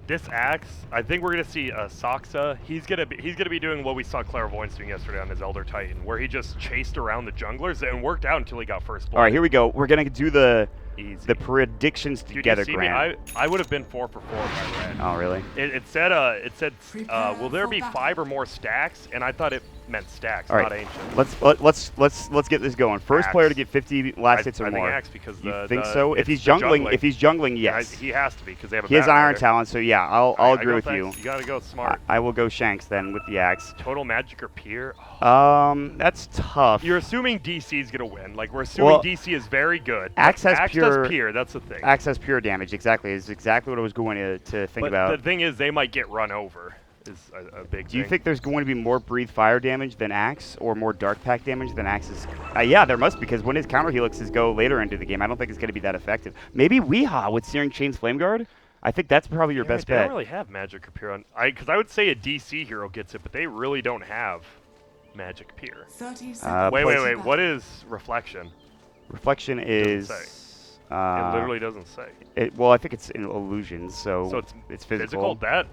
This Axe, I think we're gonna see Saksa. He's gonna be doing what we saw Clairvoyance doing yesterday on his Elder Titan, where he just chased around the junglers and worked out until he got first blood. All right, here we go. We're gonna do the Easy. predictions Dude, together, you see Grant. me? I would have been 4 for 4 if I ran. Oh, really? It said will there be 5 or more stacks? And I thought it meant stacks, All right. not ancient. Let's get this going. First Axe. player to get 50 last hits or I think more. Axe because You the, think the, so? If he's jungling, yes. He has to be because they have a He has bat Iron rider. Talon, so yeah, I'll I agree go with you. thanks. You gotta go smart. I will go Shanks then with the Axe. Total Magic or Peer? That's tough. You're assuming DC is gonna win. Like we're assuming DC is very good. Axe has Axe pure. does Peer. That's the thing. Axe has pure damage. Exactly. Is exactly what I was going to think but about. the thing is, they might get run over. Is a big thing. Do you think there's going to be more Breathe Fire damage than Axe, or more Dark Pack damage than Axe's? Yeah, there must, because when his counter helixes go later into the game, I don't think it's going to be that effective. Maybe Weehaw with Searing Chain's Flame Guard? I think that's probably your best they bet. don't really have Magic or Peer on. Because I would say a DC hero gets it, but they really don't have Magic Peer. Wait. What is Reflection? Reflection is. It literally doesn't say. Well, I think it's in illusions, so it's physical. That.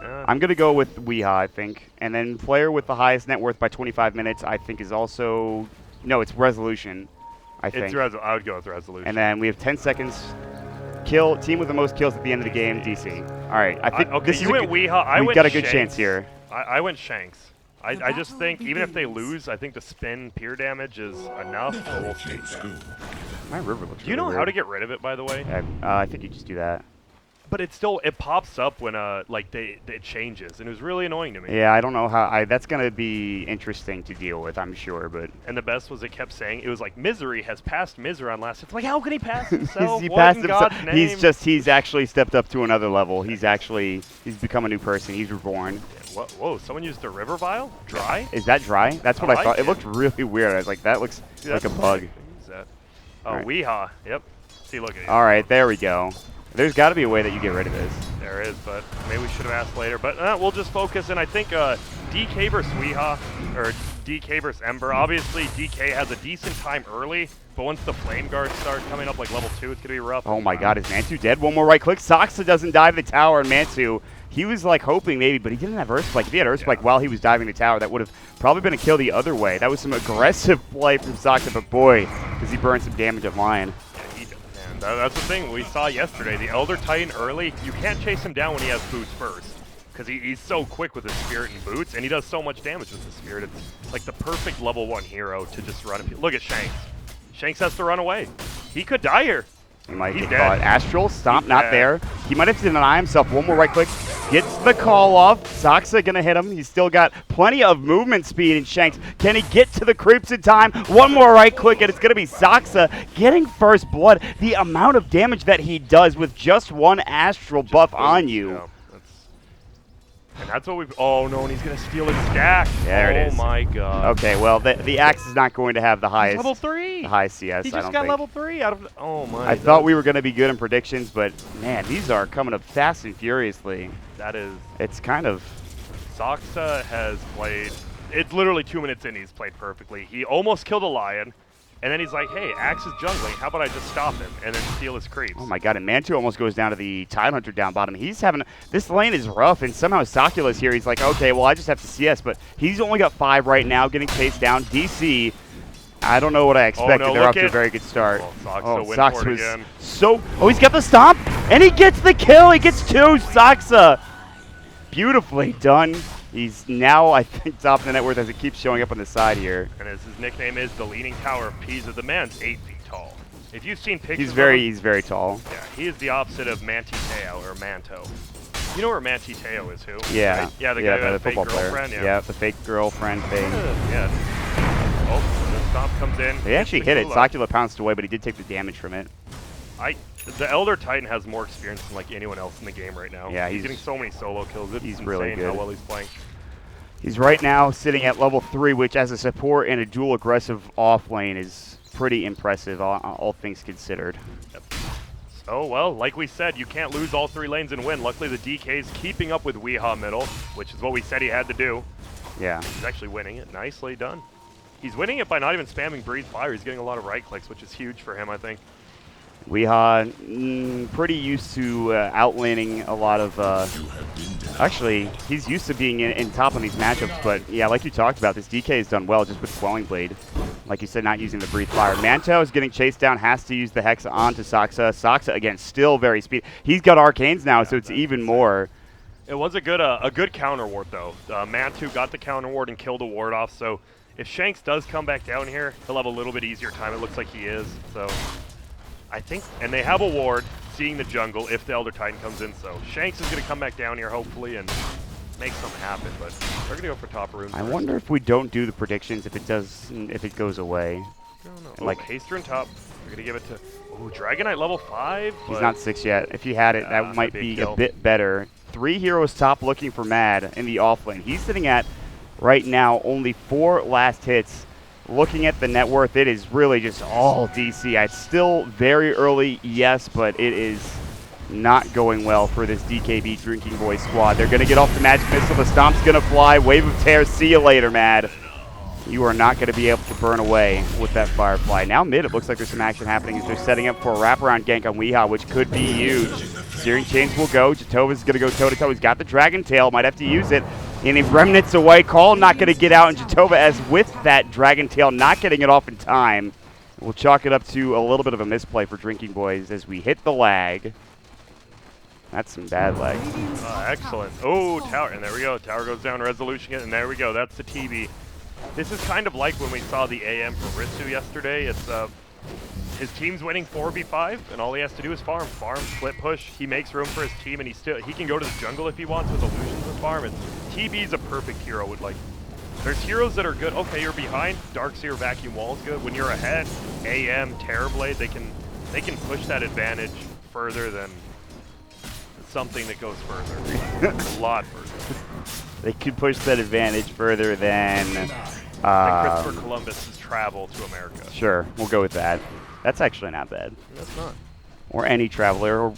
I'm going to go with Weehaw, I think. And then player with the highest net worth by 25 minutes, I think, is also... No, it's Resolution, I think. I would go with Resolution. And then we have 10 seconds. Team with the most kills at the end of the game, DC. All right, I think okay, this you went Weehaw. We've got a good chance here. I went Shanks. I just think, even if they lose, I think the spin Peer damage is enough. My river looks Do you know really how weird. to get rid of it, by the way? I think you just do that. But it pops up when it changes, and it was really annoying to me. Yeah, I don't know how. That's gonna be interesting to deal with, I'm sure. But and the best was it kept saying it was like Misery has passed Misery on last. It's like how can he pass himself? He's actually stepped up to another level. He's become a new person. He's reborn. Yeah, whoa! Someone used a river vial? Dry? Is that dry? That's what I thought. It looked really weird. I was like, that looks like a bug. Who's that? Oh, right. Weehaw. Yep. See, look at it. All right, there we go. There's got to be a way that you get rid of this. There is, but maybe we should have asked later. But we'll just focus, and I think DK versus Weehaw, or DK versus Ember. Obviously, DK has a decent time early, but once the Flame Guards start coming up like level 2, it's going to be rough. Oh my god, is Mantu dead? One more right click. Saksa doesn't dive the tower, and Mantu, he was like hoping maybe, but he didn't have Earthspike. If he had Earthspike while he was diving the tower, that would have probably been a kill the other way. That was some aggressive play from Saksa, but boy, does he burn some damage at line. That's the thing we saw yesterday. The Elder Titan early, you can't chase him down when he has boots first. Because he's so quick with his Spirit and boots, and he does so much damage with his Spirit. It's like the perfect level 1 hero to just run. Look at Shanks. Shanks has to run away. He could die here. He might get caught. Astral, stomp, not there. He might have to deny himself. One more right click. Gets the call off. Saksa gonna hit him. He's still got plenty of movement speed in Shanks. Can he get to the creeps in time? One more right click, and it's gonna be Saksa getting first blood. The amount of damage that he does with just one Astral buff on you. Yeah, and that's what we've... Oh, no, and he's going to steal his stack. There it is. Oh, my God. Okay, well, the Axe is not going to have the highest... Level 3. The highest CS, He just got level 3 out of... Oh, my. I thought we were going to be good in predictions, but, man, these are coming up fast and furiously. That is... It's kind of... Saksa has played... It's literally 2 minutes in, he's played perfectly. He almost killed a Lion, and then he's like, hey, Axe is jungling. How about I just stop him and then steal his creeps? Oh my god, and Mantu almost goes down to the Tidehunter down bottom. He's having... This lane is rough, and somehow Sakula's here. He's like, okay, well, I just have to CS, but he's only got 5 right now, getting chased down. DC, I don't know what I expected. They're off to a very good start. Saksa was again. So... Oh, he's got the stomp, and he gets the kill. He gets 2. Saksa. Beautifully done. He's now, I think, top of the net worth as it keeps showing up on the side here. And as his nickname is, the Leaning Tower of Pisa. The man's 8 feet tall. If you've seen pictures he's very tall. Yeah, he is the opposite of Mantiteo or Manto. You know where Mantiteo is, who? Yeah. Right? Yeah, the guy who had a fake girlfriend. Yeah, the fake girlfriend thing. Yeah. Oh, the stomp comes in. He actually hit it. Sakula pounced away, but he did take the damage from it. The Elder Titan has more experience than like anyone else in the game right now. Yeah, he's getting so many solo kills. It's he's insane really good. how well he's playing. He's right now sitting at level 3, which as a support in a dual aggressive off lane is pretty impressive, all things considered. Yep. So, well, like we said, you can't lose all 3 lanes and win. Luckily, the DK's keeping up with Weehaw middle, which is what we said he had to do. Yeah. He's actually winning it. Nicely done. He's winning it by not even spamming Breathe Fire. He's getting a lot of right clicks, which is huge for him, I think. Weehaw, pretty used to outlaning a lot of. Actually, he's used to being in top on these matchups, but yeah, like you talked about, this DK has done well just with Swelling Blade. Like you said, not using the Breathe Fire. Manto is getting chased down, has to use the Hex onto Saxa. Saxa, again, still very speedy. He's got Arcanes now, so it's even more. It was a good counter ward, though. Mantu got the counter ward and killed a ward off, so if Shanks does come back down here, he'll have a little bit easier time. It looks like he is, so I think, and they have a ward, seeing the jungle if the Elder Titan comes in, so Shanks is going to come back down here, hopefully, and make something happen, but they're going to go for top rune. I wonder if we don't do the predictions, if it goes away. I don't know. Like Haster and top. We're going to give it to, Dragonite level 5. He's not 6 yet. If he had it, that might be a bit better. 3 heroes top looking for Mad in the off lane. He's sitting at, right now, only 4 last hits. Looking at the net worth, it is really just all DC. It's still very early, yes, but it is not going well for this DKB Drinking Boys squad. They're going to get off the Magic Missile. The Stomp's going to fly. Wave of Tear. See you later, Mad. You are not going to be able to burn away with that Firefly. Now mid, it looks like there's some action happening as they're setting up for a wraparound gank on Weehaw, which could be huge. Searing Chains will go. Jatova's going to go toe-to-toe. He's got the Dragon Tail. Might have to use it. And if Remnant's away, Call not going to get out. And Jatova, as with that Dragon Tail, not getting it off in time. We'll chalk it up to a little bit of a misplay for Drinking Boys as we hit the lag. That's some bad lag. Excellent. Oh, tower. And there we go. Tower goes down, resolution it, and there we go. That's the TB. This is kind of like when we saw the AM for Ritsu yesterday. It's his team's winning 4v5, and all he has to do is farm, split push. He makes room for his team, and he can go to the jungle if he wants with illusions and farm. And TB's a perfect hero. There's heroes that are good. Okay, you're behind. Darkseer Vacuum Wall is good. When you're ahead, AM Terrorblade, they can push that advantage further than something that goes further, a lot further. They could push that advantage further than Christopher Columbus's travel to America. Sure, we'll go with that. That's actually not bad. That's not. Or any traveler, or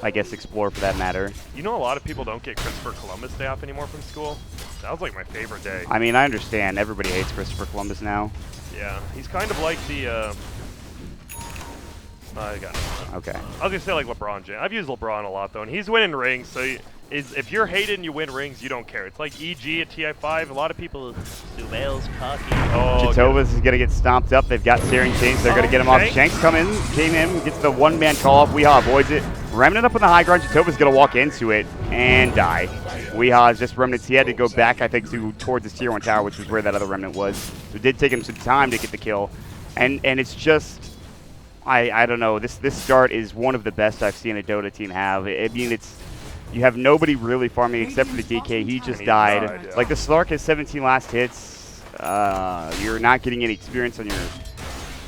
I guess explorer for that matter. You know, a lot of people don't get Christopher Columbus Day off anymore from school. That was like my favorite day. I mean, I understand. Everybody hates Christopher Columbus now. Yeah, he's kind of like the. I got it. Okay. I was gonna say like LeBron James. I've used LeBron a lot though, and he's winning rings. So if you're hated and you win rings, you don't care. It's like EG at TI5. A lot of people. Duval's cocky. Oh. Jatova's is gonna get stomped up. They've got Searing Chains. They're gonna get him off. Shanks came in, gets the one-man call off. Weehaw avoids it. Remnant up on the high ground. Jatova's gonna walk into it and die. Weehaw is just Remnants. He had to go back, I think, towards his tier 1 tower, which is where that other Remnant was. So it did take him some time to get the kill, and it's just. I don't know. This start is one of the best I've seen a Dota team have. I mean, you have nobody really farming except for the DK. He just died. Yeah. Like the Slark has 17 last hits. You're not getting any experience on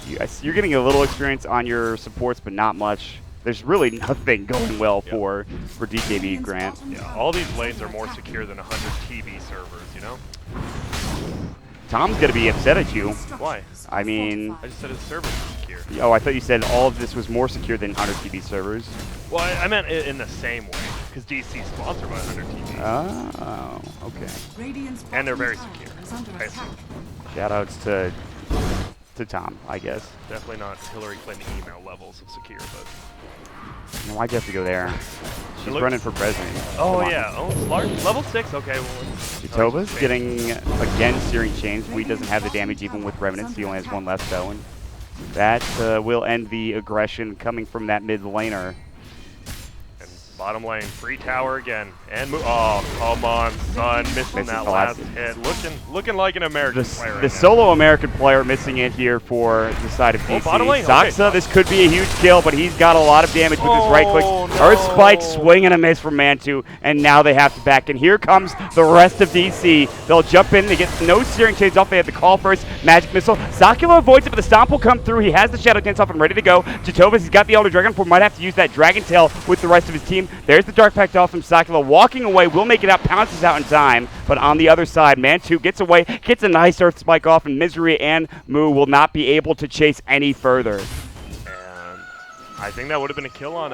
you're getting a little experience on your supports, but not much. There's really nothing going well for DKB, Grant. Yeah, all these lanes are more secure than 100 TV servers, you know? Tom's going to be upset at you. Why? I mean... I just said his servers are secure. Oh, I thought you said all of this was more secure than 100 TV servers. Well, I meant it in the same way, because DC is sponsored by 100 TV. Oh, okay. And they're very secure. Shoutouts to Tom, I guess. Definitely not Hillary Clinton email levels of secure, but... Why'd you have to go there? She's running for president. Oh, yeah. Oh, level 6? Okay. Well, Jatova's getting, again, Searing Chains. Wheat doesn't have the damage even with Remnants. He only has 1 left, though. And that will end the aggression coming from that mid laner. And bottom lane, free tower again. And oh, come on, son. Missing that last hit. Looking like an American player right the now. solo American player missing it here for the side of DC. Bottom lane. Saxa, this could be a huge kill, but he's got a lot of damage with his right click. Earth Spike, swing and a miss from Mantu, and now they have to back in. Here comes the rest of DC. They'll jump in. They get no Searing Chains off. They have the call first. Magic Missile. Sakula avoids it, but the Stomp will come through. He has the Shadow Dance off and ready to go. Jatova's, he's got the Elder Dragon. Might have to use that Dragon Tail with the rest of his team. There's the Dark Pact off from Sakula. Walking away, will make it out, pounces out in time. But on the other side, Mantu gets away, gets a nice Earth Spike off, and Misery and Moo will not be able to chase any further. I think that would have been a kill on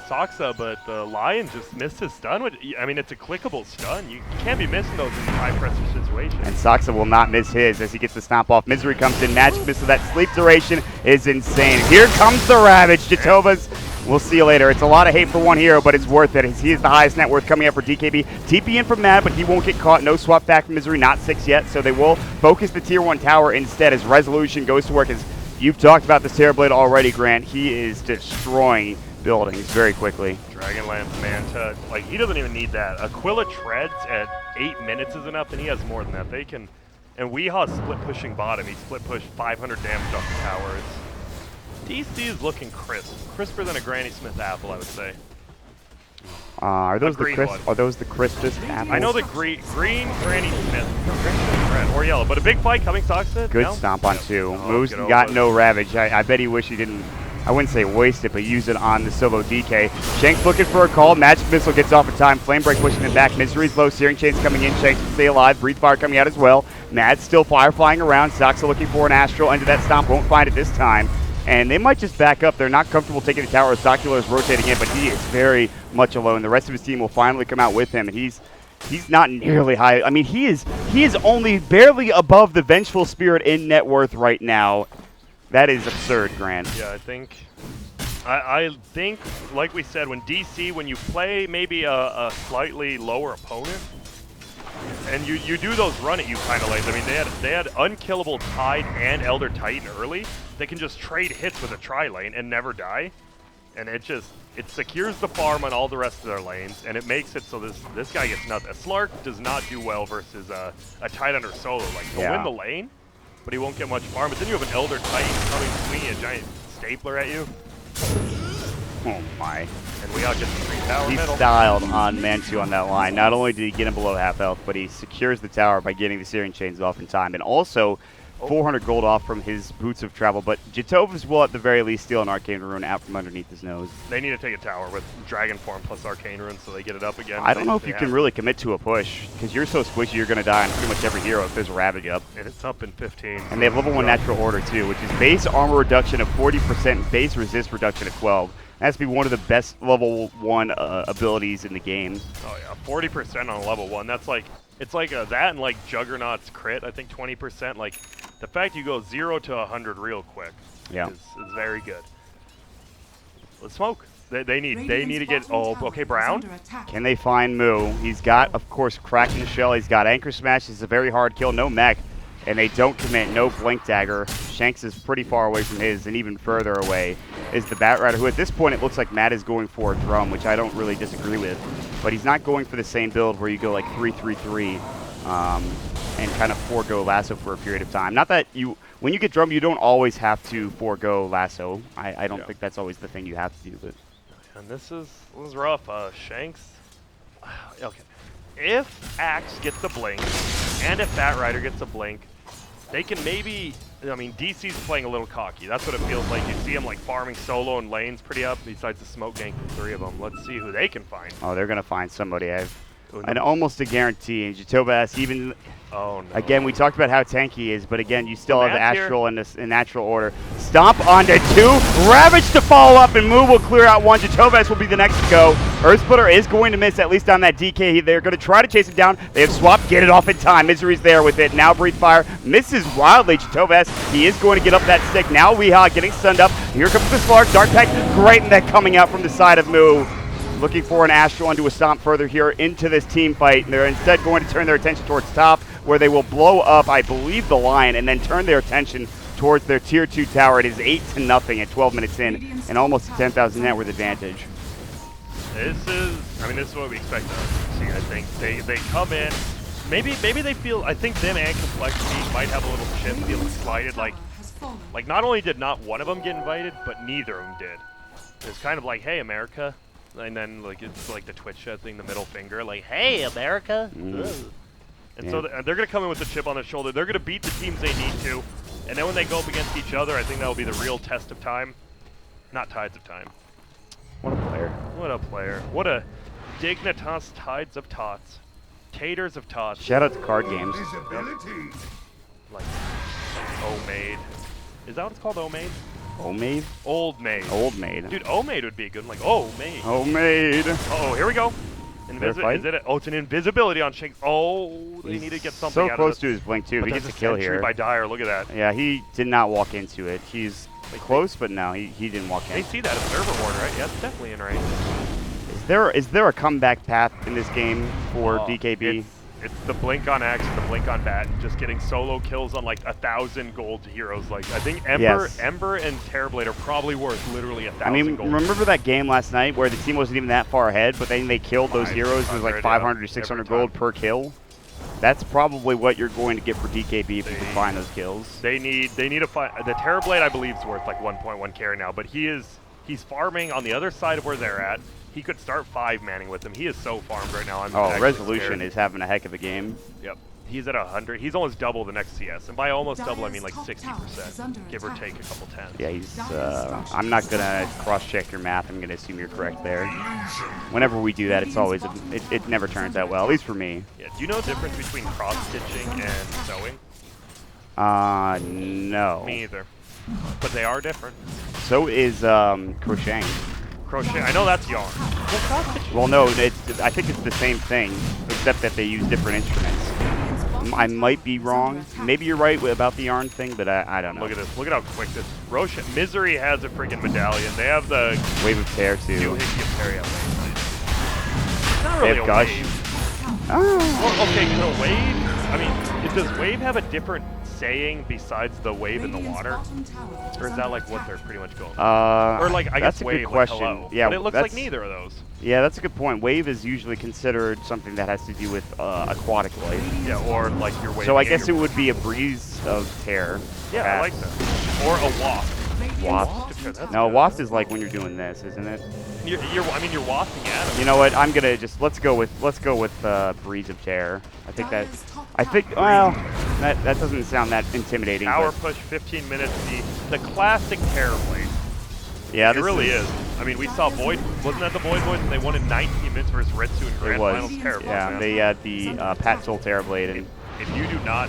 Soxa, but the Lion just missed his stun. I mean, it's a clickable stun. You can't be missing those in high-pressure situations. And Soxa will not miss his as he gets the stomp off. Misery comes in. Magic Missile. That sleep duration is insane. Here comes the Ravage. Jacobas, we'll see you later. It's a lot of hate for one hero, but it's worth it. He is the highest net worth coming up for DKB. TP in from Mad, but he won't get caught. No swap back from Misery. Not 6 yet, so they will focus the Tier 1 tower instead as Resolution goes to work. As you've talked about this Terrorblade already, Grant. He is destroying buildings very quickly. Dragonlance Manta, like, he doesn't even need that. Aquila Treads at 8 minutes is enough, and he has more than that. They can, and Weehaw split pushing bottom. He split pushed 500 damage off the towers. DC is looking crisp, crisper than a Granny Smith apple, I would say. Are those the crispest apples? I know the green Granny Smith, no, Granny Smith red or yellow, but a big fight coming. Soxa. Good no? stomp on 2. Oh, Moose got no Ravage. I bet he wished he didn't. I wouldn't say waste it, but use it on the solo DK. Shanks looking for a call. Magic Missile gets off in time. Flame Break pushing him back. Misery's low. Searing Chains coming in. Shanks will stay alive. Breathe Fire coming out as well. Mad's still fire flying around. Soxa looking for an Astral under that stomp. Won't find it this time. And they might just back up. They're not comfortable taking the tower as Socular is rotating in, but he is very much alone. The rest of his team will finally come out with him, and he's not nearly high. I mean, he is only barely above the Vengeful Spirit in net worth right now. That is absurd, Grant. Yeah, I think, like we said, when you play maybe a slightly lower opponent, and you do those run at you kind of lanes. I mean, they had unkillable Tide and Elder Titan early. They can just trade hits with a tri-lane and never die. And it secures the farm on all the rest of their lanes, and it makes it so this guy gets nothing. A Slark does not do well versus a Tide under solo. Like, he'll win the lane, but he won't get much farm. But then you have an Elder Titan coming swinging a giant stapler at you. Oh my. And we all get the 3 tower He middle. styled on Mantu on that line. Not only did he get him below half health, but he secures the tower by getting the Searing Chains off in time. And also 400 gold off from his Boots of Travel, but Jatovas will at the very least steal an Arcane Rune out from underneath his nose. They need to take a tower with Dragon Form plus Arcane Rune so they get it up again. I don't know if you can really commit to a push, because you're so squishy you're going to die on pretty much every hero if there's a Ravage up. And it's up in 15. And they have level 1 natural order too, which is base armor reduction of 40% and base resist reduction of 12. That has to be one of the best level 1 abilities in the game. Oh yeah, 40% on level 1. That's like, it's like that and like Juggernaut's crit, I think 20%. Like, the fact you go 0 to 100 real quick is very good. Let's smoke. They need to get, okay, Brown. Can they find Moo? He's got, of course, Crack in the Shell. He's got Anchor Smash. It's a very hard kill. No mech. And they don't commit. No Blink Dagger. Shanks is pretty far away from his, and even further away is the Bat Rider, who at this point it looks like Matt is going for a Drum, which I don't really disagree with. But he's not going for the same build where you go like 3-3-3 and kind of forego Lasso for a period of time. Not that when you get Drum, you don't always have to forego Lasso. I don't think that's always the thing you have to do. But And this is rough. Shanks. Okay. If Axe gets a blink, and if Bat Rider gets a blink, they can maybe. I mean, DC's playing a little cocky. That's what it feels like. You see him like farming solo and lanes pretty up. Besides the smoke gank from 3 of them. Let's see who they can find. Oh, they're gonna find somebody. And almost a guarantee. And Jatobas, even again, we talked about how tanky he is, but again, you still have the Astral and the natural order. Stomp onto 2, Ravage to follow up, and Moo will clear out 1. Jatobas will be the next to go. Earthsplitter is going to miss, at least on that DK. They're going to try to chase him down. They have swapped, get it off in time. Misery's there with it. Now Breathe Fire misses wildly. Jatobas, he is going to get up that stick. Now Weehaw getting stunned up. Here comes the Slark. Dark Pack, great net coming out from the side of Moo. Looking for an Astral onto a stomp further here into this team fight. And they're instead going to turn their attention towards top, where they will blow up, I believe, the Lion, and then turn their attention towards their Tier 2 tower. It is 8-0 at 12 minutes in, and almost a 10,000 net worth advantage. This is what we expect to see. I think they come in. Maybe they feel. I think them and Complexity might have a little chip, feeling slighted. Like not only did not one of them get invited, but neither of them did. It's kind of like, hey, America. And then, like, it's like the Twitch thing, the middle finger, like, hey, America. And so they're going to come in with the chip on their shoulder. They're going to beat the teams they need to. And then when they go up against each other, I think that will be the real test of time. Not Tides of Time. What a player. What a player. What a Dignitas Tides of Tots. Taters of Tots. Shout out to card games. Like, Omade. Is that what it's called, Omade? Omade? Old Maid. Old Maid. Dude, Omade would be a good one. Like, oh, Maid. Omade. Uh-oh, here we go. Is it? Oh, it's an invisibility on Shanks. Oh, they need to get something so out close of this. to his blink, too. But He gets there's a kill sentry here. by Dyer. Look at that. Yeah, he did not walk into it. He's close, but no, he didn't walk in. They see that observer ward, right? Yeah, it's definitely in range. Is there a comeback path in this game for DKB? It's the blink on Axe and the blink on Bat, just getting solo kills on like 1,000 gold heroes. Like I think Ember and Terrorblade are probably worth literally 1,000 I mean, gold. remember that game last night where the team wasn't even that far ahead, but then they killed those heroes with like 500 to 600 gold per kill? That's probably what you're going to get for DKB if you can find those kills. They need to find the Terrorblade. I believe is worth like 1.1 carry now, but he's farming on the other side of where they're at. He could start 5-manning with him. He is so farmed right now. Resolution is having a heck of a game. Yep. He's at 100. He's almost double the next CS. And by almost double, I mean like 60%, give or take a couple tens. Yeah, he's, I'm not going to cross-check your math. I'm going to assume you're correct there. Whenever we do that, it's always, it never turns out well, at least for me. Yeah, do you know the difference between cross-stitching and sewing? No. Me either. But they are different. So is crocheting. Crochet, I know that's yarn. Well, no, I think it's the same thing, except that they use different instruments. I might be wrong. Maybe you're right about the yarn thing, but I don't know. Look at this. Look at how quick this. Roshan, Misery has a freaking medallion. They have the Wave of Tear, too. Doohickey of Tear, It's not really a Gush. wave. Well, okay, could a wave? I mean, does wave have a different saying besides the wave in the water? Or is that like what they're pretty much going for? Or like, I that's guess a wave, good question. like hello. Yeah, but it looks like neither of those. Yeah, that's a good point. Wave is usually considered something that has to do with aquatic life. Yeah, or like your wave. So I guess it would be a breeze of tear. Yeah, perhaps. I like that. Or a waft. Waft? No, waft is like when you're doing this, isn't it? I mean, you're wafting at them. You know what? I'm gonna just let's go with breeze of tear. Well, that doesn't sound that intimidating. Power push, 15 minutes. The classic Terrorblade. Yeah, it really is. I mean, we saw Void. Wasn't that the Void Boys? And they won in 19 minutes versus Retsu in Grand Finals. Terrible. Yeah, man. they had the Pat Soul Terrorblade. And if you do not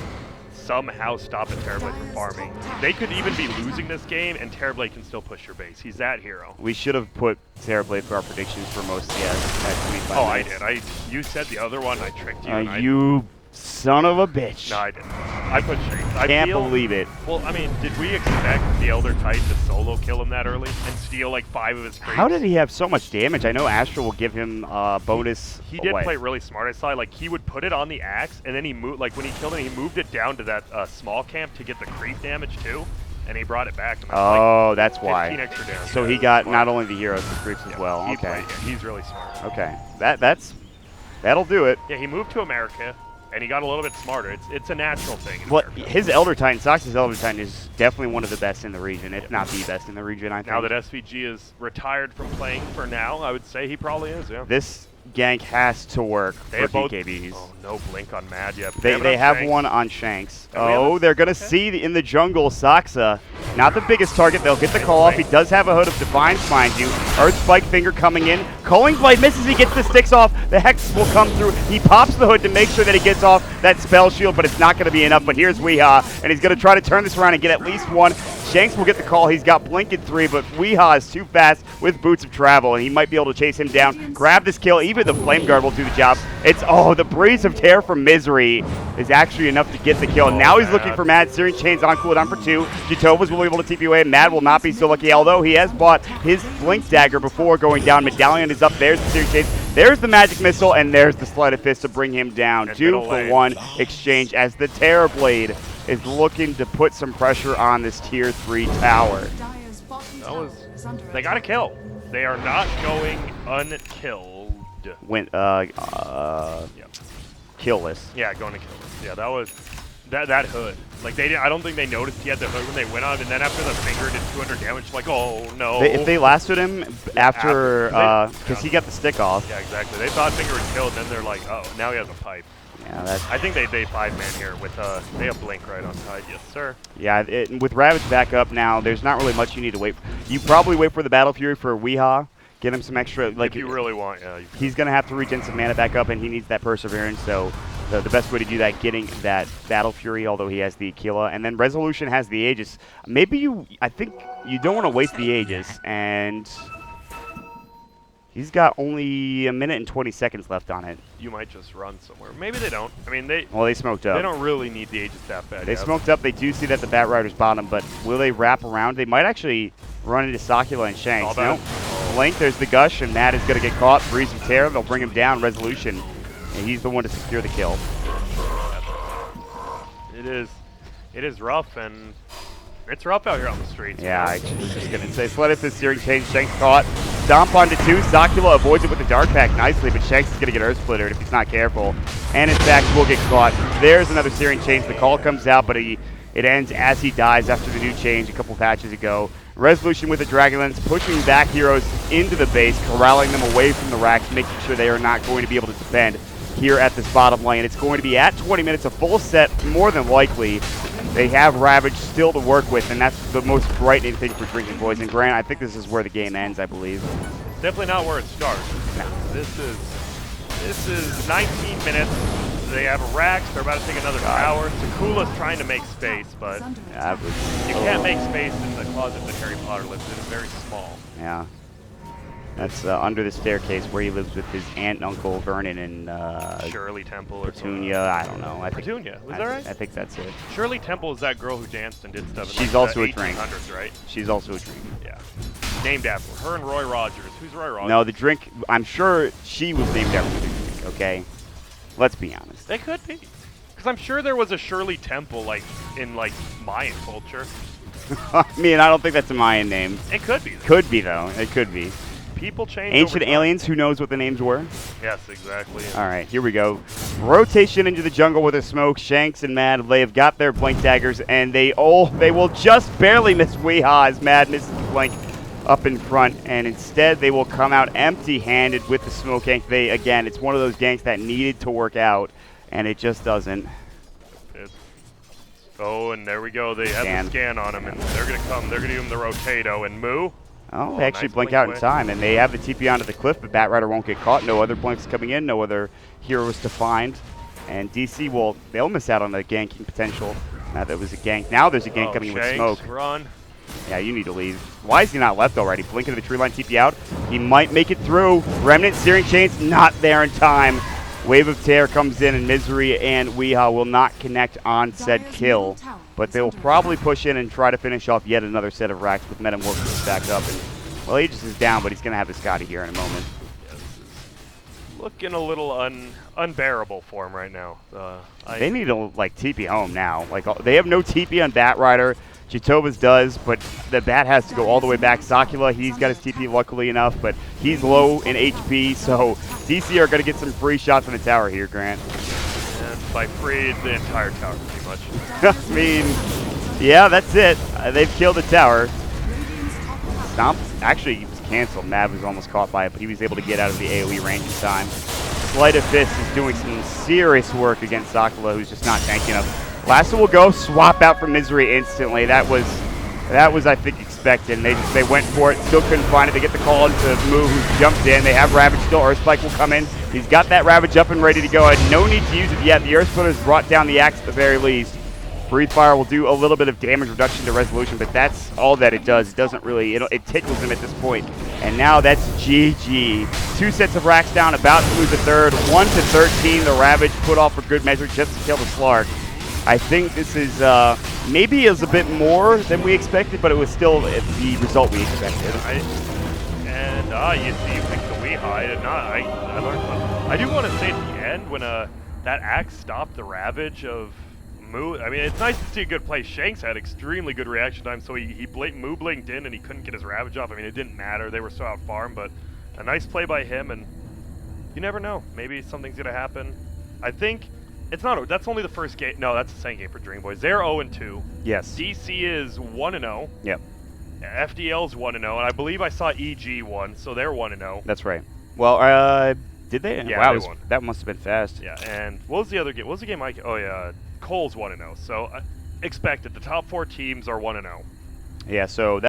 somehow stop a Terrorblade from farming, they could even be losing this game, and Terrorblade can still push your base. He's that hero. We should have put Terrorblade for our predictions for most CS at 25 Oh, minutes. I did. You said the other one. I tricked you. You son of a bitch. No, I didn't. I put Shanks. I can't believe it. Well, I mean, did we expect the Elder Titan to solo kill him that early and steal like 5 of his creeps? How did he have so much damage? I know Astral will give him bonus. He did play really smart. I saw like he would put it on the axe, and then he moved. Like when he killed it, he moved it down to that small camp to get the creep damage too, and he brought it back. And that's why. 15 extra damage. So he got not only the heroes, but creeps as well. Okay. He's really smart. Okay. That'll do it. Yeah, he moved to America. And he got a little bit smarter. It's a natural thing. Well, his Elder Titan, Sox's Elder Titan, is definitely one of the best in the region, if not the best in the region, I think. Now that SVG is retired from playing for now, I would say he probably is, yeah. This gank has to work for DKBs. Oh, no blink on Mad yet. They have one on Shanks. Oh, they're going to see in the jungle Soxa. Not the biggest target. They'll get the call off. He does have a hood of Divines, mind you. Earth Spike Finger coming in. Culling Blade misses. He gets the sticks off. The Hex will come through. He pops the hood to make sure that he gets off that spell shield, but it's not going to be enough. But here's Weehaw, and he's going to try to turn this around and get at least one. Shanks will get the call. He's got Blink in 3, but Weehaw is too fast with Boots of Travel, and he might be able to chase him down, grab this kill. Even the Flame Guard will do the job. The Breeze of Tear from Misery is actually enough to get the kill. Now he's looking for Mad. Searing Chains on cooldown for 2. Jatova's will be able to TP away. Mad will not be so lucky, although he has bought his Blink Dagger before going down. Medallion is up. There's the Searing Chains. There's the Magic Missile, and there's the Sleight of Fist to bring him down. 2-for-1 exchange as the Terrorblade is looking to put some pressure on this Tier 3 tower. They got a kill. They are not going unkilled. Killless. Yeah, going to killless. Yeah, that was that hood. Like I don't think they noticed he had the hood when they went on, and then after the finger did 200 damage, like, oh no. If they lasted him after, because he got the stick off. Yeah, exactly. They thought finger was killed, and then they're like, oh, now he has a pipe. Yeah, I think they 5-man here with they have Blink right on side. Yes, sir. Yeah, with Ravage back up now, there's not really much you need to wait. You probably wait for the Battle Fury for Weehaw. Get him some extra. Like if you really want, yeah. He's gonna have to regen some mana back up, and he needs that perseverance. So the best way to do that, getting that Battle Fury, although he has the Aquila, and then Resolution has the Aegis. Maybe I think you don't want to waste the Aegis, and he's got only 1 minute and 20 seconds left on it. You might just run somewhere. Maybe they don't. I mean, Well, they smoked up. They don't really need the Aegis that bad. They smoked up. They do see that the Bat Rider's bottom, but will they wrap around? They might actually run into Sakula and Shanks. No. Blink, there's the Gush, and Matt is going to get caught. Breeze and Tear, they'll bring him down. Resolution, and he's the one to secure the kill. It is rough, and it's rough out here on the streets. Yeah, I was just going to say, Sledif is searing change. Shanks caught. Stomp onto 2. Sakula avoids it with the Dark Pack nicely, but Shanks is going to get Earth Splittered if he's not careful. And in fact, will get caught. There's another searing change. The call comes out, but it ends as he dies after the new change a couple patches ago. Resolution with the Dragon Lance, pushing back heroes into the base, corralling them away from the racks, making sure they are not going to be able to defend here at this bottom lane. It's going to be at 20 minutes, a full set, more than likely. They have Ravage still to work with, and that's the most frightening thing for Drinking Boys. And Grant, I think this is where the game ends, I believe. It's definitely not where it starts. No. This is 19 minutes. They have a Rax. They're about to take another tower. Sakula's trying to make space, but you can't make space in the closet that Harry Potter lives in. It's very small. Yeah. That's under the staircase where he lives with his aunt and uncle Vernon and Shirley Temple or Petunia. I don't know. Petunia, was that right? I think that's it. Shirley Temple is that girl who danced and did stuff. In She's like also the a drink. 1800s, right? She's also a drink. Yeah. Named after her and Roy Rogers. Who's Roy Rogers? No, the drink. I'm sure she was named after the drink. Okay, let's be honest. They could be, because I'm sure there was a Shirley Temple like in like Mayan culture. I mean, I don't think that's a Mayan name. It could be. Though. Could be though. It could be. People change. Ancient aliens. Who knows what the names were? Yes, exactly. All right, here we go. Rotation into the jungle with a smoke. Shanks and Mad, they have got their blink daggers, and they will just barely miss Weehaw as Mad misses the blink up in front, and instead they will come out empty-handed with the smoke gank. Again, it's one of those ganks that needed to work out, and it just doesn't. Oh, and there we go. They have the scan on him, and they're going to come. They're going to give him the rotato and moo. Oh, they actually blink out in time, and they have the TP onto the cliff, but Bat Rider won't get caught. No other blinks coming in, no other heroes to find. And DC they'll miss out on the ganking potential. Now that was a gank. Now there's a gank coming with smoke. Run. Yeah, you need to leave. Why is he not left already? Blink into the tree line, TP out. He might make it through. Remnant, Searing Chains, not there in time. Wave of Tear comes in, and Misery and Weehaw will not connect on said kill. But they will probably push in and try to finish off yet another set of racks with Metamorphosis stacked up. And, well, Aegis is down, but he's going to have his Scotty here in a moment. Yeah, this is looking a little unbearable for him right now. They need to, like, TP home now. Like, they have no TP on Bat Rider. Jitoba's does, but the Bat has to go all the way back. Sakula, he's got his TP luckily enough, but he's low in HP, so DC are going to get some free shots on the tower here, Grant. And by free, the entire tower, pretty much. I mean, yeah, that's it. They've killed the tower. Stomp actually he was canceled. Mav was almost caught by it, but he was able to get out of the AoE range in time. Sleight of Fist is doing some serious work against Sakula, who's just not tanking enough. Lasso will go, swap out for Misery instantly. That was I think expected. And they went for it, still couldn't find it. They get the call into Moo, who jumped in. They have Ravage still. Earthspike will come in. He's got that Ravage up and ready to go. And no need to use it yet. The Earthsplit has brought down the axe at the very least. Breathe Fire will do a little bit of damage reduction to Resolution, but that's all that it does. It doesn't really, it tickles him at this point. And now that's GG. 2 sets of racks down, about to lose a third. 1 to 13, the Ravage put off for good measure just to kill the Slark. I think this is maybe is a bit more than we expected, but it was still the result we expected. You picked the Weehaw. I did not. I do want to say at the end when that axe stopped the Ravage of Moo. I mean, it's nice to see a good play. Shanks had extremely good reaction time, so Moo blinked in and he couldn't get his Ravage off. I mean, it didn't matter. They were so out farm, but a nice play by him, and you never know. Maybe something's gonna happen. I think. It's not. That's only the first game. No, that's the second game for Dream Boys. They're 0-2. Yes. DC is 1-0. Yep. FDL's 1-0, and I believe I saw EG won, so they're 1-0. That's right. Well, did they? Yeah, wow, they won. That must have been fast. Yeah, and what was the other game? What was the game oh, yeah, Cole's 1-0. So expect it. The top 4 teams are 1-0. Yeah, so